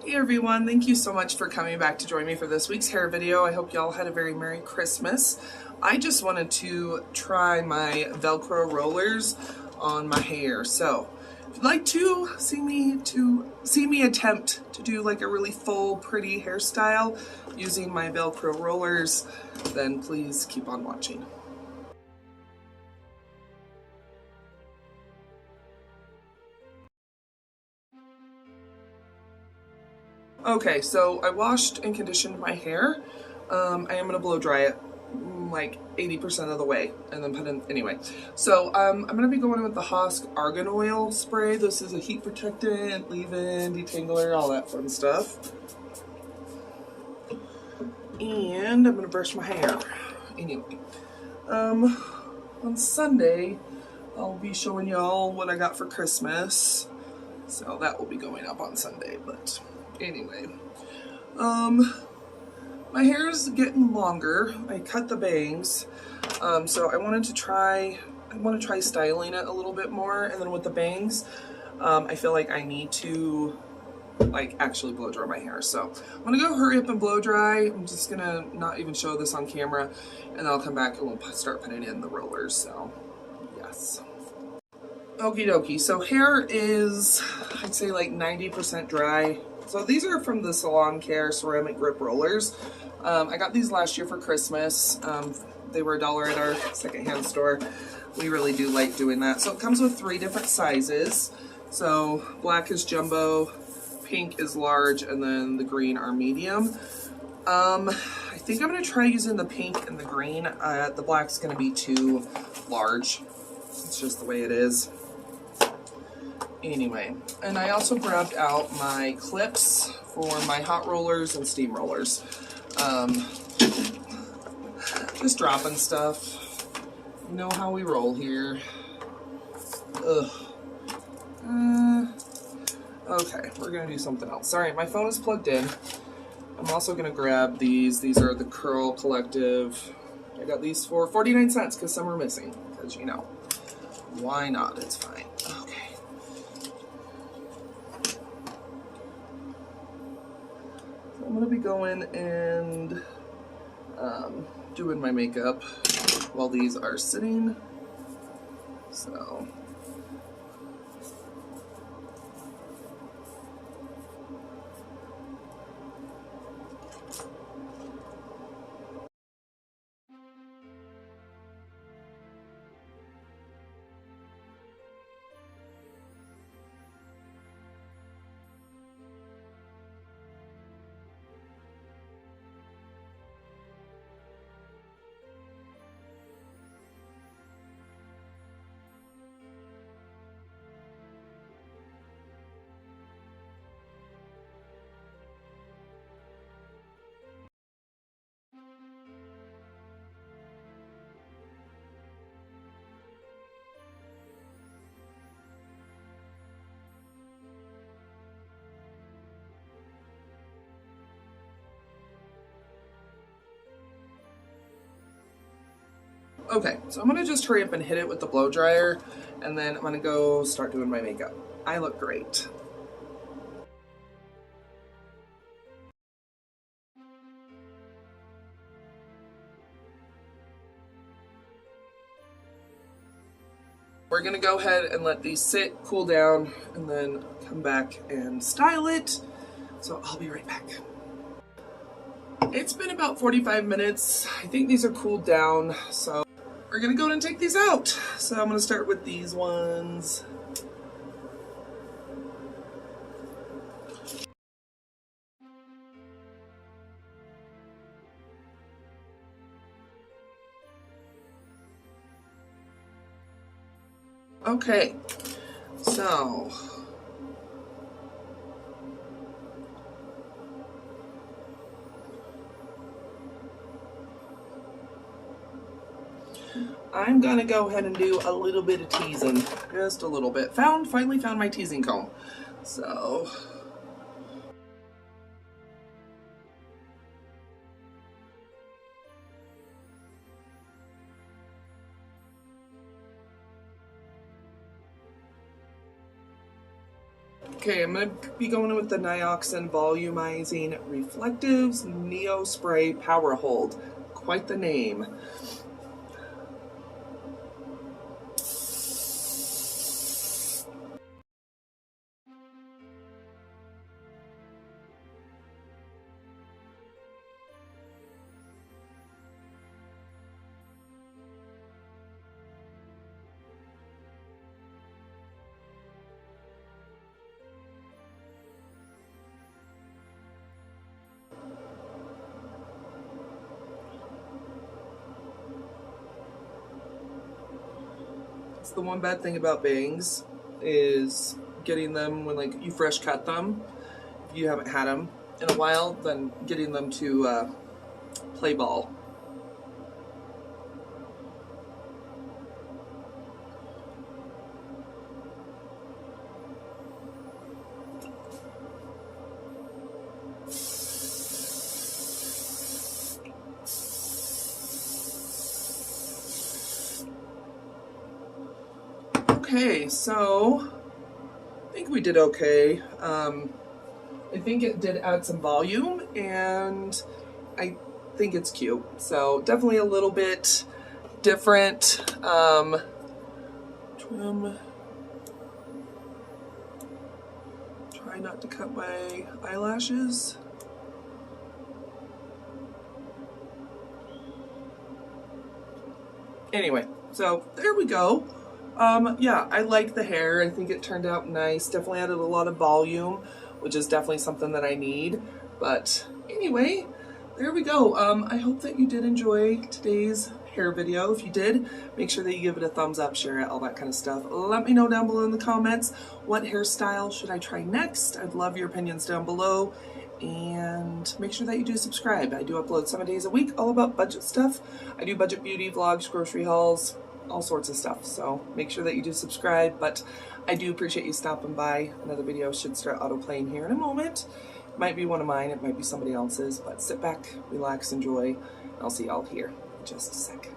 Hey everyone, thank you so much for coming back to join me for this week's hair video. I hope y'all had a very Merry Christmas. I just wanted to try my Velcro rollers on my hair. So if you'd like to see me attempt to do like a really full, pretty hairstyle using my Velcro rollers, then please keep on watching. Okay, so I washed and conditioned my hair. I am gonna blow dry it like 80% of the way and then put in anyway. So I'm gonna be going with the Hosk Argan Oil spray. This is a heat protectant, leave-in, detangler, all that fun stuff. And I'm gonna brush my hair. Anyway, on Sunday, I'll be showing y'all what I got for Christmas. So that will be going up on Sunday, but anyway. My hair is getting longer. I cut the bangs. So I want to try styling it a little bit more, and then with the bangs, I feel like I need to actually blow dry my hair. So I'm gonna go hurry up and blow dry. I'm just gonna not even show this on camera, and then I'll come back and we'll start putting in the rollers. So yes. Okie dokie, so hair is, I'd say like 90% dry. So these are from the Salon Care ceramic grip rollers. I got these last year for Christmas. They were $1 at our secondhand store. We really do like doing that. So it comes with 3 different sizes. So black is jumbo, pink is large, and then the green are medium. I think I'm gonna try using the pink and the green. The black's gonna be too large. It's just the way it is. Anyway, and I also grabbed out my clips for my hot rollers and steam rollers. Just dropping stuff. You know how we roll here. Ugh. Okay, we're gonna do something else. Sorry, my phone is plugged in. I'm also gonna grab these. These are the Curl Collective. I got these for 49 cents because some are missing. Because, you know, why not? It's fine. Okay. I'm gonna be going and doing my makeup while these are sitting. So okay, so I'm gonna just hurry up and hit it with the blow dryer, and then I'm gonna go start doing my makeup. I look great. We're gonna go ahead and let these sit, cool down, and then come back and style it. So I'll be right back. It's been about 45 minutes. I think these are cooled down, so we're gonna go ahead and take these out. So I'm gonna start with these ones. Okay, so I'm gonna go ahead and do a little bit of teasing, just a little bit. Finally found my teasing comb. So Okay, I'm going to be going with the Nioxin Volumizing Reflectives Neo Spray Power Hold. Quite the name. It's the one bad thing about bangs is getting them when like you fresh cut them. If you haven't had them in a while, then getting them to play ball. Okay, so I think we did okay. I think it did add some volume, and I think it's cute. So definitely a little bit different. Trim. Try not to cut my eyelashes. Anyway, so there we go. Yeah, I like the hair. I think it turned out nice. Definitely added a lot of volume, which is definitely something that I need. But anyway, there we go. I hope that you did enjoy today's hair video. If you did, make sure that you give it a thumbs up, share it, all that kind of stuff. Let me know down below in the comments, what hairstyle should I try next? I'd love your opinions down below. And make sure that you do subscribe. I do upload 7 days a week, all about budget stuff. I do budget beauty vlogs, grocery hauls, all sorts of stuff. So make sure that you do subscribe. But I do appreciate you stopping by. Another video should start auto-playing here in a moment. It might be one of mine, it might be somebody else's, but sit back, relax, enjoy. I'll see y'all here in just a sec.